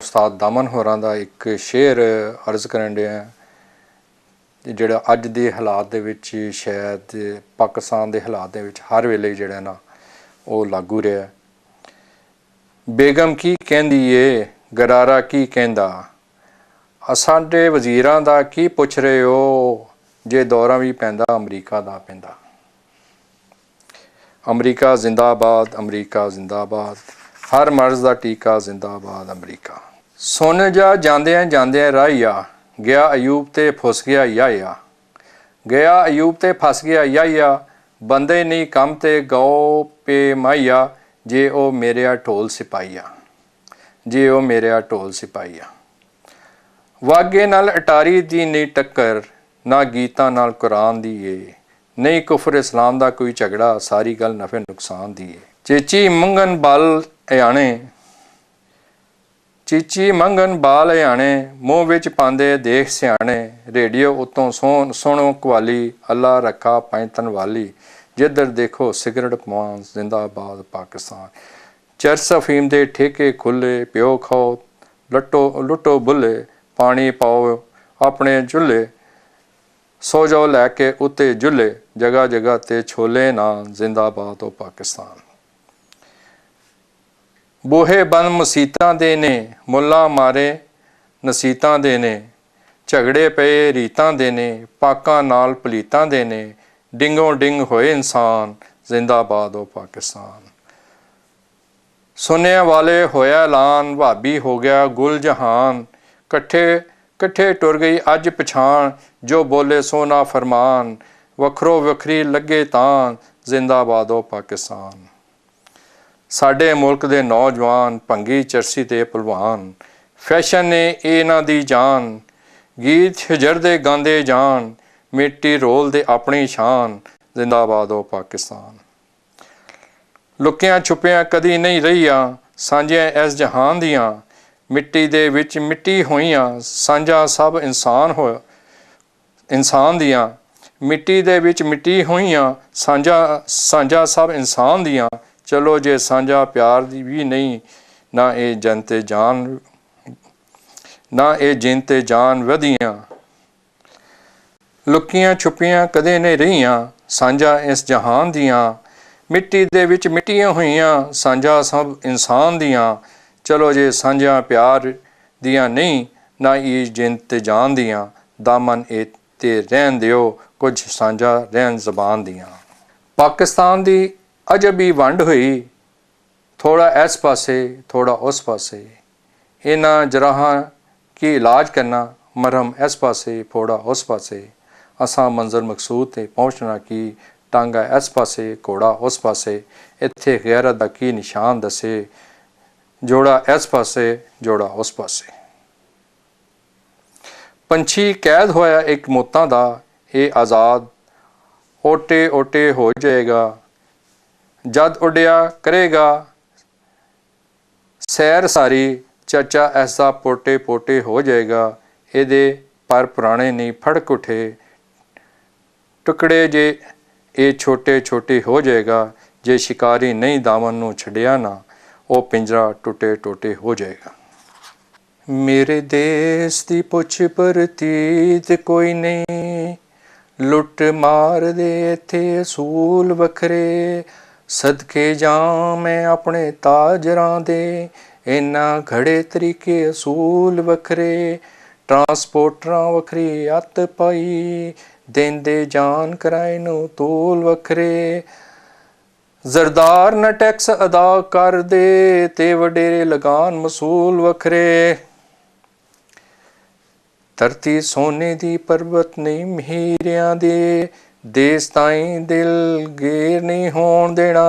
उस्ताद दामन होरां दा एक शेर अर्ज़ करन दिया जिहड़ा अज दे हालात दे विच शायद पाकिस्तान दे हालात दे विच हर वेले जिहड़ा ना वो लागू रहा। बेगम की कहंदी ए गरारा की कहंदा, साडे वज़ीरां दा की पुछ रहे हो जे दौरा भी पैंदा अमरीका दा पैंदा। अमरीका जिंदाबाद, अमरीका जिंदाबाद, हर मर्ज़ दा टीका जिंदाबाद अमरीका। सुन जा जांदियां जांदियां राहिया, गया अयूब ते फुस गया याया, गया अयूब ते फस गया याया, बंदे नहीं कम ते गौ पे माइया, जे ओ मेरेआ ढोल सिपाहिया, जे ओ मेरेआ ढोल सिपाहिया। वागे नाल अटारी दी नहीं टक्कर, ना गीतां नाल कुरान दी ए, नहीं कुफर इस्लाम दा कोई झगड़ा, सारी गल नफे नुकसान दी ए। चेची मंगन बाल अयाणे, चीची मंगन बाल अयाणे, मूँह विच पांदे देख सियाणे, रेडियो उत्तों सुनो कवाली, अल्लाह रखा पैंतन वाली, जिधर देखो सिगरट पवान जिंदाबाद पाकिस्तान। चरस अफीम दे ठेके खुले, प्यो खाओ लुटो बुले, पानी पाओ अपने चुल्हे, सो जाओ लैके उत्ते जुल्ले, जगह जगह ते छोले नान जिंदाबाद ओ पाकिस्तान। बूहे बंद मसीतां दे ने, मुल्ला मारे नसीतां दे ने, झगड़े पे रीतां दे ने, पाकां नाल पलीतां दे ने, डिंगों डिंग होए इंसान जिंदाबाद ओ पाकिस्तान। सुनने वाले होया ऐलान, भाभी हो गया गुल जहान, कट्ठे कट्ठे टुर गई अज पछाण, जो बोले सोना फरमान, वखरो वखरी लगे तान जिंदाबाद ओ पाकिस्तान। साडे मुल्क दे नौजवान भंगी चरसी ते भलवान, फैशन ने इन्हां दी जान, गीत हिजर दे गांदे जान, मिट्टी रोल दे अपनी शान जिंदाबाद ओ पाकिस्तान। लुकियां छुपियां कदी नहीं रहियां, सांझियां इस जहान दियां, मिट्टी दे विच मिट्टी होइयां, सांझा सब इंसान हो इंसान दियां, मिट्टी दे विच मिट्टी होइयां, सांझा सब इंसान दियां, चलो जे सांझा प्यार दी भी नहीं, ना ए जनते जान, ना ए जिनते जान वधियां। लुकियां छुपियां कदे नहीं रहियां, सांझा इस जहान दियां, मिट्टी दे विच मिट्टियां होइयां, सांझा सब इंसान दियां, चलो जे सांझा प्यार दियां नहीं, ना ए जिनते जान दियां, दामन ए ते रहन दियो, कुछ सांझा रहन जबान दियां। पाकिस्तान दी अजब ही वंड हुई, थोड़ा इस पासे थोड़ा उस पासे, इन्हां जराहां की इलाज करना, मरहम इस पासे फोड़ा उस पासे, असां मंजिल मकसूद ते पहुँचना की, टांगा इस पासे घोड़ा उस पासे, इत्थे गैरत दा की निशान दसे, जोड़ा इस पासे जोड़ा उस पासे। पंछी कैद होया एक मौतां दा, ये आज़ाद ओटे ओटे हो जाएगा, जद उड्या करेगा सैर सारी, चाचा ऐसा पोटे पोटे हो जाएगा, एदे पर पुराने नहीं फड़क उठे, टुकड़े जे ये छोटे छोटे हो जाएगा, जे शिकारी नहीं दामन नूं छड़िया ना, वो पिंजरा टुटे टोटे हो जाएगा। मेरे देश दी पुछ परतीत कोई नहीं, लुट मार दे इत्थे असूल वखरे, सदके जां मैं अपने ताजरां दे, इन्हां घड़े तरीके असूल वखरे, ट्रांसपोर्टरां वखरी अत पाई, देंदे जान कराए नूं तोल वखरे, जरदार न टैक्स अदा कर दे, ते वडेरे लगान मसूल वखरे। धरती सोने दी पर्वत नहीं मीरियां दे, देश ताईं दिल गेर नहीं होण देना,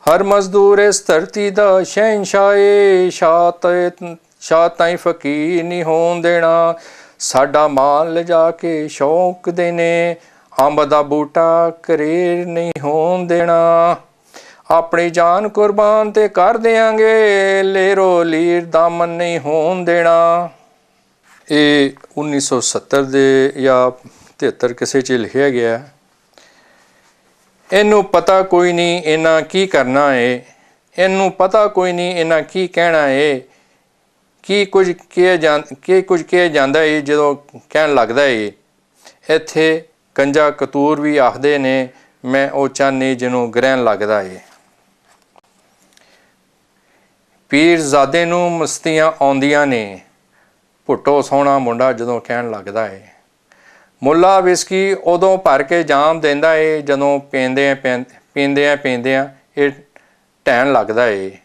हर मजदूर इस धरती दा शहनशाह, शाह ताईं फकीर नहीं होण देना, साडा माल लिजा के शौक देने, अंब दा बूटा करेर नहीं होण देना, अपनी जान कुर्बान ते कर देंगे, लेरो लीर दामन नहीं होण देना। ये 1970 दे या 73 किसे च लिखिया गया। इनू पता कोई नहीं इन्हां की करना है, इनू पता कोई नहीं इन्हां की कहना है, ਕੀ ਕੁਝ ਕਿਹਾ ਜਾਂਦਾ ਏ ਜਦੋਂ ਕਹਿਣ ਲੱਗਦਾ ਏ, ਇੱਥੇ ਕੰਜਾ ਕਤੂਰ ਵੀ ਆਖਦੇ ਨੇ, ਮੈਂ ਉਹ ਚਾਨੀ ਜਿਹਨੂੰ ਗ੍ਰਹਿਣ ਲੱਗਦਾ ਏ। ਪੀਰਜ਼ਾਦੇ ਨੂੰ ਮਸਤੀਆਂ ਆਉਂਦੀਆਂ ਨੇ, ਭੁੱਟੋ ਸੋਹਣਾ ਮੁੰਡਾ ਜਦੋਂ ਕਹਿਣ ਲੱਗਦਾ ਏ। ਮੁੱਲਾ ਵਿਸਕੀ ਉਦੋਂ ਭਰ ਕੇ ਜਾਮ ਦਿੰਦਾ ਏ, ਜਦੋਂ ਪੀਂਦਿਆਂ ਇਹ ਢਹਿਣ ਲੱਗਦਾ ਏ।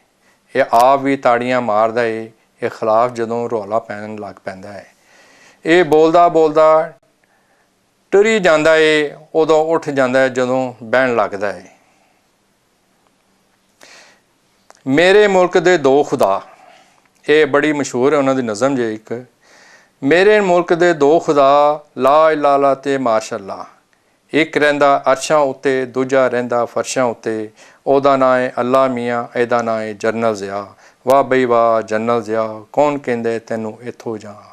ਇਹ ਆਪ ਵੀ ਤਾੜੀਆਂ ਮਾਰਦਾ ਏ, ਇਹ ਖਿਲਾਫ ਜਦੋਂ ਰੌਲਾ ਪੈਣ ਲੱਗ ਪੈਂਦਾ ਹੈ। ਇਹ ਬੋਲਦਾ ਬੋਲਦਾ ਟੁਰੀ ਜਾਂਦਾ ਏ, ਉਦੋਂ ਉੱਠ ਜਾਂਦਾ ਜਦੋਂ ਬਹਿਣ ਲੱਗਦਾ ਏ। ਮੇਰੇ ਮੁਲਕ ਦੇ ਦੋ ਖੁਦਾ, ਇਹ ਬੜੀ ਮਸ਼ਹੂਰ ਹੈ ਉਹਨਾਂ ਦੀ ਨਜ਼ਮ ਜੇ ਇੱਕ। ਮੇਰੇ ਮੁਲਕ ਦੇ ਦੋ ਖੁਦਾ, ਲਾ ਇਲਾਹਾ ਤੇ ਮਾਸ਼ਾਅੱਲਾ। ਇੱਕ ਰਹਿੰਦਾ ਅਰਸ਼ਾਂ ਉੱਤੇ, ਦੂਜਾ ਰਹਿੰਦਾ ਫਰਸ਼ਾਂ ਉੱਤੇ। ਉਹਦਾ ਨਾਂ ਹੈ ਅੱਲਾ ਮੀਆਂ, ਇਹਦਾ ਨਾਂ ਹੈ ਜਨਰਲ ਜ਼ਿਆ। ਵਾਹ ਬਈ ਵਾਹ ਜਨਰਲ ਜ਼ਿਆ, ਕੌਣ ਕਹਿੰਦੇ ਤੈਨੂੰ ਇੱਥੋਂ ਜਾ।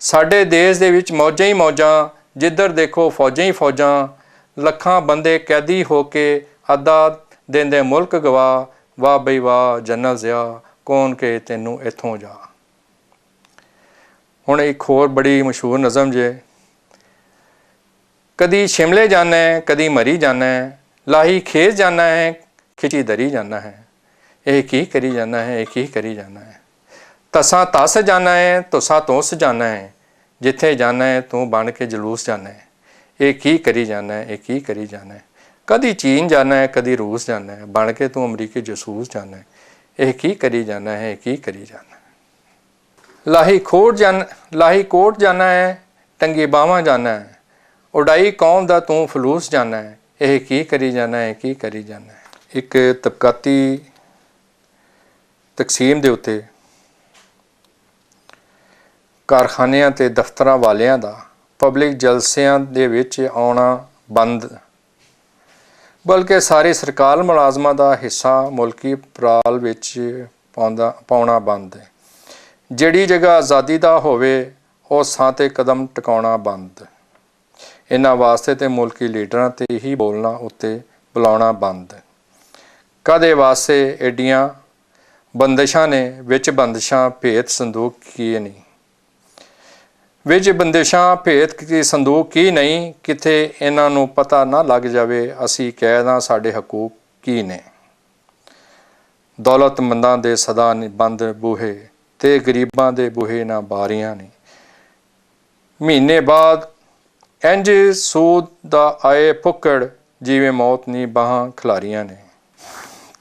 ਸਾਡੇ ਦੇਸ਼ ਦੇ ਵਿੱਚ ਮੌਜਾਂ ਹੀ ਮੌਜਾਂ, ਜਿੱਧਰ ਦੇਖੋ ਫੌਜਾਂ ਹੀ ਫੌਜਾਂ। ਲੱਖਾਂ ਬੰਦੇ ਕੈਦੀ ਹੋ ਕੇ ਅੱਧਾ ਦਿੰਦੇ ਮੁਲਕ ਗਵਾ। ਵਾਹ ਬਈ ਵਾਹ ਜਨਰਲ ਜ਼ਿਆ, ਕੌਣ ਕਹੇ ਤੈਨੂੰ ਇੱਥੋਂ ਜਾ। ਹੁਣ ਇੱਕ ਹੋਰ ਬੜੀ ਮਸ਼ਹੂਰ ਨਜ਼ਮ ਜੇ। ਕਦੀ ਸ਼ਿਮਲੇ ਜਾਣਾ ਹੈ, ਕਦੀ ਮਰੀ ਜਾਣਾ ਹੈ, ਲਾਹੀ ਖੇਤ ਜਾਣਾ ਹੈ, ਖਿਚੀ ਦਰੀ ਜਾਣਾ ਹੈ। ਇਹ ਕੀ ਕਰੀ ਜਾਣਾ ਹੈ, ਇਹ ਕੀ ਕਰੀ ਜਾਣਾ ਹੈ। ਤਸਾਂ ਤਸ ਜਾਣਾ ਹੈ, ਤੁਸਾਂ ਤੋਸ ਜਾਣਾ ਹੈ। ਜਿੱਥੇ ਜਾਣਾ ਹੈ ਤੂੰ ਬਣ ਕੇ ਜਲੂਸ ਜਾਣਾ ਹੈ। ਇਹ ਕੀ ਕਰੀ ਜਾਣਾ ਹੈ, ਇਹ ਕੀ ਕਰੀ ਜਾਣਾ ਹੈ। ਕਦੀ ਚੀਨ ਜਾਣਾ ਹੈ, ਕਦੀ ਰੂਸ ਜਾਣਾ ਹੈ, ਬਣ ਕੇ ਤੂੰ ਅਮਰੀਕੀ ਜਸੂਸ ਜਾਣਾ ਹੈ। ਇਹ ਕੀ ਕਰੀ ਜਾਣਾ ਹੈ, ਇਹ ਕੀ ਕਰੀ ਜਾਣਾ ਹੈ। ਲਾਹੀ ਕੋਟ ਜਾਣਾ ਹੈ, ਟੰਗੀ ਬਾਹਾਂ ਜਾਣਾ ਹੈ। ਉਡਾਈ ਕੌਮ ਦਾ ਤੂੰ ਫਲੂਸ ਜਾਣਾ ਹੈ। ਇਹ ਕੀ ਕਰੀ ਜਾਣਾ ਹੈ, ਕੀ ਕਰੀ ਜਾਣਾ ਹੈ। ਇੱਕ ਤਬਕਾਤੀ ਤਕਸੀਮ ਦੇ ਉੱਤੇ ਕਾਰਖਾਨਿਆਂ ਤੇ ਦਫ਼ਤਰਾਂ ਵਾਲਿਆਂ ਦਾ ਪਬਲਿਕ ਜਲਸਿਆਂ ਦੇ ਵਿੱਚ ਆਉਣਾ ਬੰਦ, ਬਲਕਿ ਸਾਰੇ ਸਰਕਾਰ ਮੁਲਾਜ਼ਮਾਂ ਦਾ ਹਿੱਸਾ ਮੁਲਕੀ ਪਰਾਲ ਵਿੱਚ ਪਾਉਣਾ ਬੰਦ। ਜਿਹੜੀ ਜਗ੍ਹਾ ਆਜ਼ਾਦੀ ਦਾ ਹੋਵੇ ਉਸ ਥਾਂ 'ਤੇ ਕਦਮ ਟਿਕਾਉਣਾ ਬੰਦ। ਇਹਨਾਂ ਵਾਸਤੇ ਤੇ ਮੁਲਕੀ ਲੀਡਰਾਂ 'ਤੇ ਹੀ ਬੋਲਣਾ ਉੱਤੇ ਬੁਲਾਉਣਾ ਬੰਦ। ਕਾਹਦੇ ਵਾਸਤੇ ਐਡੀਆਂ ਬੰਦਿਸ਼ਾਂ ਨੇ, ਵਿੱਚ ਬੰਦਿਸ਼ਾਂ ਭੇਤ ਸੰਦੂਕ ਕੀ ਨਹੀਂ। ਵਿੱਚ ਬੰਦਿਸ਼ਾਂ ਭੇਤ ਕੀ ਸੰਦੂਕ ਕੀ ਨਹੀਂ। ਕਿਤੇ ਇਹਨਾਂ ਨੂੰ ਪਤਾ ਨਾ ਲੱਗ ਜਾਵੇ ਅਸੀਂ ਕਹਿ ਸਾਡੇ ਹਕੂਕ ਕੀ ਨੇ। ਦੌਲਤਮੰਦਾਂ ਦੇ ਸਦਾ ਬੰਦ ਬੂਹੇ ਤੇ ਗਰੀਬਾਂ ਦੇ ਬੂਹੇ ਨਾ ਬਾਰੀਆਂ ਨੇ। ਮਹੀਨੇ ਬਾਅਦ ਇੰਝ ਸੂਦ ਦਾ ਆਏ ਫੁੱਕੜ, ਜਿਵੇਂ ਮੌਤ ਨੀ ਬਾਹਾਂ ਖਿਲਾਰੀਆਂ ਨੇ।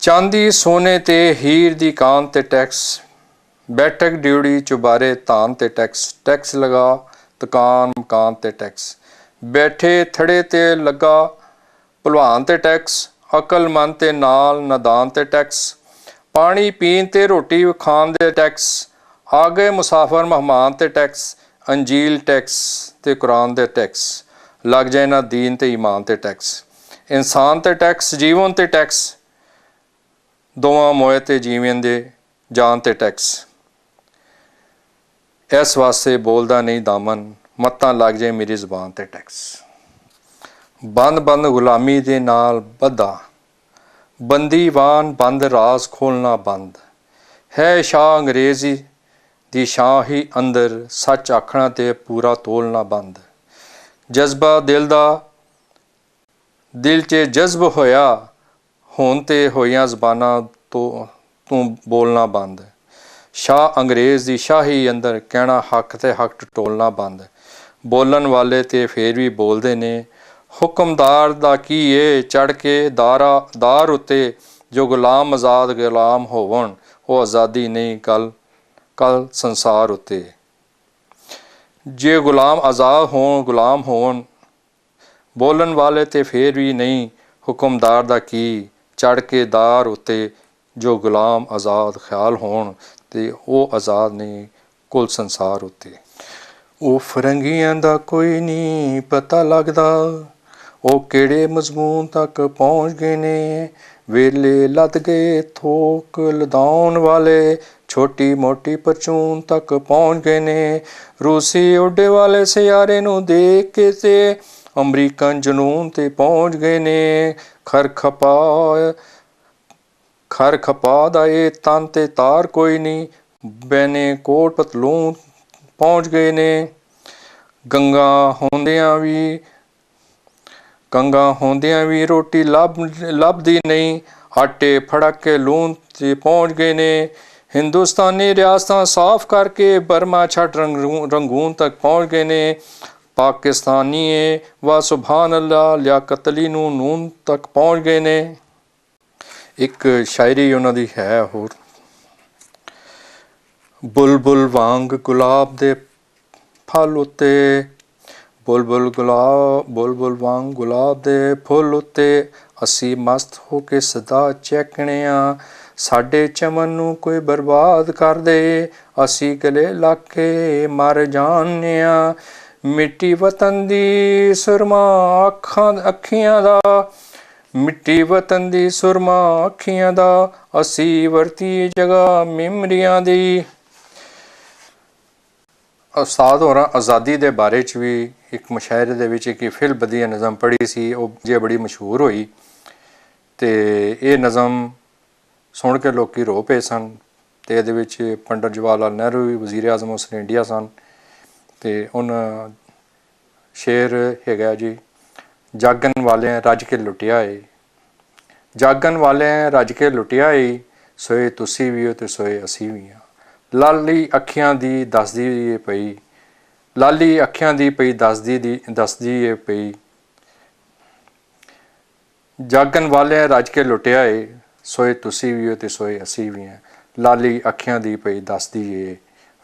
ਚਾਂਦੀ ਸੋਨੇ ਤੇ ਹੀਰ ਦੀ ਕਾਨ ਤੇ ਟੈਕਸ, ਬੈਠਕ ਡਿਊੜੀ ਚੁਬਾਰੇ ਧਾਨ ਤੇ ਟੈਕਸ। ਟੈਕਸ ਲਗਾ ਦੁਕਾਨ ਮਕਾਨ ਤੇ ਟੈਕਸ, ਬੈਠੇ ਥੜੇ ਤੇ ਲੱਗਾ ਭਲਵਾਨ ਤੇ ਟੈਕਸ। ਅਕਲਮੰਦ ਤੇ ਨਾਲ ਨਾਦਾਨ ਤੇ ਟੈਕਸ, ਪਾਣੀ ਪੀਣ ਤੇ ਰੋਟੀ ਖਾਣ ਦੇ ਟੈਕਸ। ਆ ਗਏ ਮੁਸਾਫਰ ਮਹਿਮਾਨ ਤੇ ਟੈਕਸ, ਅੰਜੀਲ ਟੈਕਸ ਤੇ ਕੁਰਾਨ ਦੇ ਟੈਕਸ। ਲੱਗ ਜਾਏ ਨਾ ਦੀਨ ਤੇ ਈਮਾਨ ਤੇ ਟੈਕਸ। ਇਨਸਾਨ ਤੇ ਟੈਕਸ, ਜੀਵਨ ਤੇ ਟੈਕਸ, ਦੋਵਾਂ ਮੋਏ ਤੇ ਜੀਵਨ ਦੇ ਜਾਨ ਤੇ ਟੈਕਸ। ਇਸ ਵਾਸਤੇ ਬੋਲਦਾ ਨਹੀਂ ਦਾਮਨ, ਮੱਤਾਂ ਲੱਗ ਜਾਏ ਮੇਰੀ ਜ਼ੁਬਾਨ ਤੇ ਟੈਕਸ। ਬੰਦ ਗੁਲਾਮੀ ਦੇ ਨਾਲ ਬੱਧਾ, ਬੰਦੀਵਾਨ ਬੰਦ ਰਾਜ਼ ਖੋਲ੍ਹਣਾ ਬੰਦ ਹੈ। ਸ਼ਾਹ ਅੰਗਰੇਜ਼ੀ ਦੀ ਸ਼ਾਹ ਹੀ ਅੰਦਰ, ਸੱਚ ਆਖਣਾ ਤੇ ਪੂਰਾ ਤੋਲਣਾ ਬੰਦ। ਜਜ਼ਬਾ ਦਿਲ 'ਚ ਜਜ਼ਬ ਹੋਇਆ, ਹੁਣ ਤੇ ਹੋਈਆਂ ਜ਼ਬਾਨਾਂ ਤੋਂ ਤੂੰ ਬੋਲਣਾ ਬੰਦ। ਸ਼ਾਹ ਅੰਗਰੇਜ਼ ਦੀ ਸ਼ਾਹੀ ਅੰਦਰ, ਕਹਿਣਾ ਹੱਕ ਤੇ ਹੱਕ ਟਟੋਲਣਾ ਬੰਦ। ਬੋਲਣ ਵਾਲੇ ਤੇ ਫੇਰ ਵੀ ਬੋਲਦੇ ਨੇ, ਹੁਕਮਦਾਰ ਦਾ ਕੀ ਏ ਚੜ੍ਹ ਕੇ ਦਾਰ ਉੱਤੇ। ਜੋ ਗੁਲਾਮ ਆਜ਼ਾਦ ਗੁਲਾਮ ਹੋਵਣ, ਉਹ ਆਜ਼ਾਦੀ ਨਹੀਂ ਕੱਲ ਸੰਸਾਰ ਉੱਤੇ। ਜੇ ਗੁਲਾਮ ਆਜ਼ਾਦ ਹੋਣ ਗੁਲਾਮ ਹੋਣ, ਬੋਲਣ ਵਾਲੇ ਤੇ ਫੇਰ ਵੀ ਨਹੀਂ। ਹੁਕਮਦਾਰ ਦਾ ਕੀ ਚੜ੍ਹ ਕੇ ਦਾਰ ਉੱਤੇ। ਜੋ ਗੁਲਾਮ ਆਜ਼ਾਦ ਖਿਆਲ ਹੋਣ ਤੇ ਉਹ ਆਜ਼ਾਦ ਨਹੀਂ ਕੁੱਲ ਸੰਸਾਰ ਉੱਤੇ। ਉਹ ਫਰੰਗੀਆਂ ਦਾ ਕੋਈ ਨਹੀਂ ਪਤਾ ਲੱਗਦਾ, ਉਹ ਕਿਹੜੇ ਮਜ਼ਮੂਨ ਤੱਕ ਪਹੁੰਚ ਗਏ ਨੇ। ਵੇਲੇ ਲੱਦ ਗਏ ਥੋਕ ਲਦਾਉਣ ਵਾਲੇ, ਛੋਟੀ ਮੋਟੀ ਪਰਚੂਨ ਤੱਕ ਪਹੁੰਚ ਗਏ ਨੇ। ਰੂਸੀ ਉੱਡੇ ਵਾਲੇ ਸਿਆਰੇ ਨੂੰ ਦੇਖ ਕੇ ਤੇ ਅਮਰੀਕਨ ਜਨੂਨ ਤੇ ਪਹੁੰਚ ਗਏ ਨੇ। ਖਰ ਖਪਾ ਦਾ ਇਹ ਤਨ ਤੇ ਤਾਰ ਕੋਈ ਨਹੀਂ, ਬੈਨੇ ਕੋਟ ਪਤਲੂਨ ਪਹੁੰਚ ਗਏ ਨੇ। ਗੰਗਾ ਹੁੰਦਿਆਂ ਵੀ ਰੋਟੀ ਲੱਭਦੀ ਨਹੀਂ। ਆਟੇ ਫੜਕ ਕੇ ਲੂਣ 'ਤੇ ਪਹੁੰਚ ਗਏ ਨੇ। ਹਿੰਦੁਸਤਾਨੀ ਰਿਆਸਤਾਂ ਸਾਫ਼ ਕਰਕੇ ਬਰਮਾ ਛੱਡ ਰੰਗੂਨ ਤੱਕ ਪਹੁੰਚ ਗਏ ਨੇ। ਪਾਕਿਸਤਾਨੀਏ ਵਾ ਸੁਭਾਨ ਅੱਲਾ ਲਿਆਕਤ ਅਲੀ ਨੂੰ ਨੂਨ ਤੱਕ ਪਹੁੰਚ ਗਏ ਨੇ। ਇੱਕ ਸ਼ਾਇਰੀ ਉਹਨਾਂ ਦੀ ਹੈ ਹੋਰ। ਬੁਲਬੁਲ ਵਾਂਗ ਗੁਲਾਬ ਦੇ ਫਲ ਉੱਤੇ, ਬੁਲਬੁਲ ਵਾਂਗ ਗੁਲਾਬ ਦੇ ਫੁੱਲ ਉੱਤੇ ਅਸੀਂ ਮਸਤ ਹੋ ਕੇ ਸਦਾ ਚਹਿਕਣੇ ਆ। ਸਾਡੇ ਚਮਨ ਨੂੰ ਕੋਈ ਬਰਬਾਦ ਕਰ ਦੇ, ਅਸੀਂ ਗਲੇ ਲੱਗ ਕੇ ਮਰ ਜਾਂਦੇ ਆ। ਮਿੱਟੀ ਵਤਨ ਦੀ ਸੁਰਮਾ ਅੱਖੀਆਂ ਦਾ, ਮਿੱਟੀ ਵਤਨ ਦੀ ਸੁਰਮਾ ਅੱਖੀਆਂ ਦਾ, ਅਸੀਂ ਵਰਤੀ ਜਗ੍ਹਾ ਮਿਮਰੀਆਂ ਦੀ। ਉਸਤਾਦ ਹੋਰਾਂ ਆਜ਼ਾਦੀ ਦੇ ਬਾਰੇ 'ਚ ਵੀ ਇੱਕ ਮੁਸ਼ਾਇਰੇ ਦੇ ਵਿੱਚ ਇੱਕ ਫਿਲ ਬਦੀਆ ਨਜ਼ਮ ਪੜ੍ਹੀ ਸੀ, ਉਹ ਜੇ ਬੜੀ ਮਸ਼ਹੂਰ ਹੋਈ ਅਤੇ ਇਹ ਨਜ਼ਮ ਸੁਣ ਕੇ ਲੋਕ ਰੋ ਪਏ ਸਨ। ਅਤੇ ਇਹਦੇ ਵਿੱਚ ਪੰਡਿਤ ਜਵਾਹਰ ਲਾਲ ਨਹਿਰੂ ਵੀ ਵਜ਼ੀਰ ਆਜ਼ਮ ਉਸ ਇੰਡੀਆ ਸਨ। ਅਤੇ ਉਹਨਾਂ ਸ਼ੇਰ ਹੈਗਾ ਜੀ, ਜਾਗਣ ਵਾਲਿਆਂ ਰੱਜ ਕੇ ਲੁੱਟਿਆ ਏ, ਜਾਗਣ ਵਾਲਿਆਂ ਰੱਜ ਕੇ ਲੁੱਟਿਆ ਏ, ਸੋਏ ਤੁਸੀਂ ਵੀ ਹੋ ਅਤੇ ਸੋਏ ਅਸੀਂ ਵੀ ਹਾਂ। ਲਾਲੀ ਅੱਖੀਆਂ ਦੀ ਦੱਸਦੀ ਏ ਪਈ, ਲਾਲੀ ਅੱਖੀਆਂ ਦੀ ਪਈ ਦੱਸਦੀ ਏ ਪਈ, ਜਾਗਣ ਵਾਲਿਆਂ ਰੱਜ ਕੇ ਲੁੱਟਿਆ ਏ, ਸੋਏ ਤੁਸੀਂ ਵੀ ਹੋ ਅਤੇ ਸੋਏ ਅਸੀਂ ਵੀ ਹਾਂ। ਲਾਲੀ ਅੱਖੀਆਂ ਦੀ ਪਈ ਦੱਸਦੀ ਏ,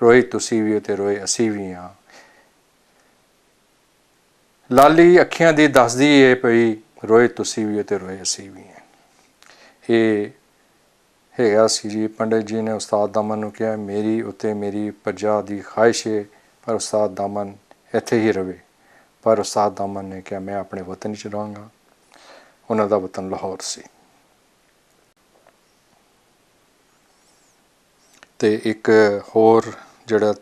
ਰੋਏ ਤੁਸੀਂ ਵੀ ਹੋ ਅਤੇ ਰੋਏ ਅਸੀਂ ਵੀ ਹਾਂ। ਲਾਲੀ ਅੱਖੀਆਂ ਦੀ ਦੱਸਦੀ ਏ ਪਈ, ਰੋਏ ਤੁਸੀਂ ਵੀ ਹੋ ਅਤੇ ਰੋਏ ਅਸੀਂ ਵੀ ਹਾਂ। ਇਹ ਹੈਗਾ ਸੀ ਜੀ, ਪੰਡਿਤ ਜੀ ਨੇ ਉਸਤਾਦ ਦਾਮਨ ਨੂੰ ਕਿਹਾ ਮੇਰੀ ਉੱਤੇ ਮੇਰੀ ਪ੍ਰਜਾ ਦੀ ਖਾਹਿਸ਼ ਹੈ ਪਰ ਉਸਤਾਦ ਦਾਮਨ ਇੱਥੇ ਹੀ ਰਵੇ। ਪਰ ਉਸਤਾਦ ਦਾਮਨ ਨੇ ਕਿਹਾ ਮੈਂ ਆਪਣੇ ਵਤਨ 'ਚ ਰਹਾਂਗਾ। ਉਹਨਾਂ ਦਾ ਵਤਨ ਲਾਹੌਰ ਸੀ। ਅਤੇ ਇੱਕ ਹੋਰ ਜਿਹੜਾ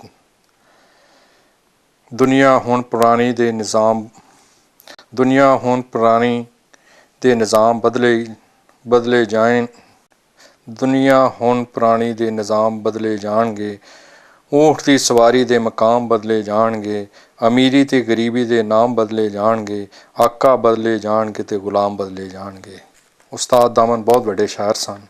ਦੁਨੀਆ ਹੁਣ ਪੁਰਾਣੀ ਦੇ ਨਿਜ਼ਾਮ ਬਦਲੇ ਜਾਣ, ਦੁਨੀਆ ਹੁਣ ਪੁਰਾਣੀ ਦੇ ਨਿਜ਼ਾਮ ਬਦਲੇ ਜਾਣਗੇ। ਊਂਠ ਦੀ ਸਵਾਰੀ ਦੇ ਮਕਾਮ ਬਦਲੇ ਜਾਣਗੇ, ਅਮੀਰੀ ਅਤੇ ਗਰੀਬੀ ਦੇ ਨਾਮ ਬਦਲੇ ਜਾਣਗੇ, ਆਕਾ ਬਦਲੇ ਜਾਣਗੇ ਅਤੇ ਗੁਲਾਮ ਬਦਲੇ ਜਾਣਗੇ। ਉਸਤਾਦ ਦਾਮਨ ਬਹੁਤ ਵੱਡੇ ਸ਼ਾਇਰ ਸਨ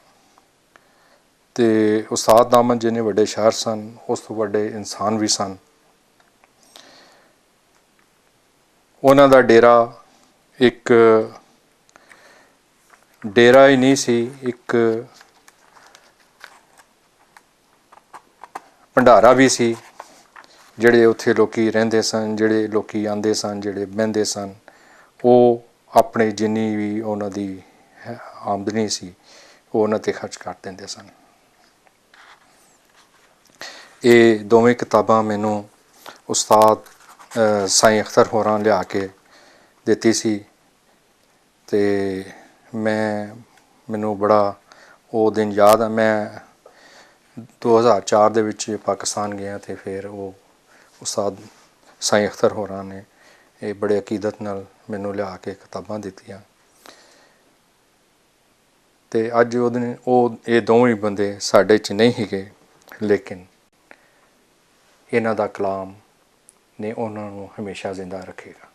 ਅਤੇ ਉਸਤਾਦ ਦਾਮਨ ਜਿੰਨੇ ਵੱਡੇ ਸ਼ਾਇਰ ਸਨ ਉਸ ਤੋਂ ਵੱਡੇ ਇਨਸਾਨ ਵੀ ਸਨ। ਉਹਨਾਂ ਦਾ ਡੇਰਾ ਇੱਕ ਡੇਰਾ ਹੀ ਨਹੀਂ ਸੀ, ਇੱਕ ਭੰਡਾਰਾ ਵੀ ਸੀ। ਜਿਹੜੇ ਉੱਥੇ ਲੋਕ ਰਹਿੰਦੇ ਸਨ, ਜਿਹੜੇ ਲੋਕ ਆਉਂਦੇ ਸਨ, ਜਿਹੜੇ ਬਹਿੰਦੇ ਸਨ, ਉਹ ਆਪਣੇ ਜਿੰਨੀ ਵੀ ਉਹਨਾਂ ਦੀ ਆਮਦਨੀ ਸੀ ਉਹ ਉਹਨਾਂ 'ਤੇ ਖਰਚ ਕਰ ਦਿੰਦੇ ਸਨ। ਇਹ ਦੋਵੇਂ ਕਿਤਾਬਾਂ ਮੈਨੂੰ ਉਸਤਾਦ ਸਾਈਂ ਅਖਤਰ ਹੋਰਾਂ ਲਿਆ ਕੇ ਦਿੱਤੀ ਸੀ ਅਤੇ ਮੈਨੂੰ ਬੜਾ ਉਹ ਦਿਨ ਯਾਦ ਆ। ਮੈਂ 2004 ਦੇ ਵਿੱਚ ਪਾਕਿਸਤਾਨ ਗਿਆ ਅਤੇ ਫਿਰ ਉਹ ਉਸਤਾਦ ਸਾਈਂ ਅਖਤਰ ਹੋਰਾਂ ਨੇ ਇਹ ਬੜੇ ਅਕੀਦਤ ਨਾਲ ਮੈਨੂੰ ਲਿਆ ਕੇ ਕਿਤਾਬਾਂ ਦਿੱਤੀਆਂ ਅਤੇ ਅੱਜ ਇਹ ਦੋਵੇਂ ਬੰਦੇ ਸਾਡੇ 'ਚ ਨਹੀਂ ਹੈਗੇ, ਲੇਕਿਨ ਇਹਨਾਂ ਦਾ ਕਲਾਮ ਨੇ ਉਹਨਾਂ ਨੂੰ ਹਮੇਸ਼ਾ ਜ਼ਿੰਦਾ ਰੱਖੇਗਾ।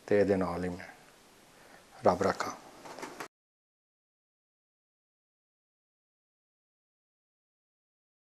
ਅਤੇ ਇਹਦੇ ਨਾਲ ਹੀ ਮੈਂ ਰੱਬ ਰਾਖਾ।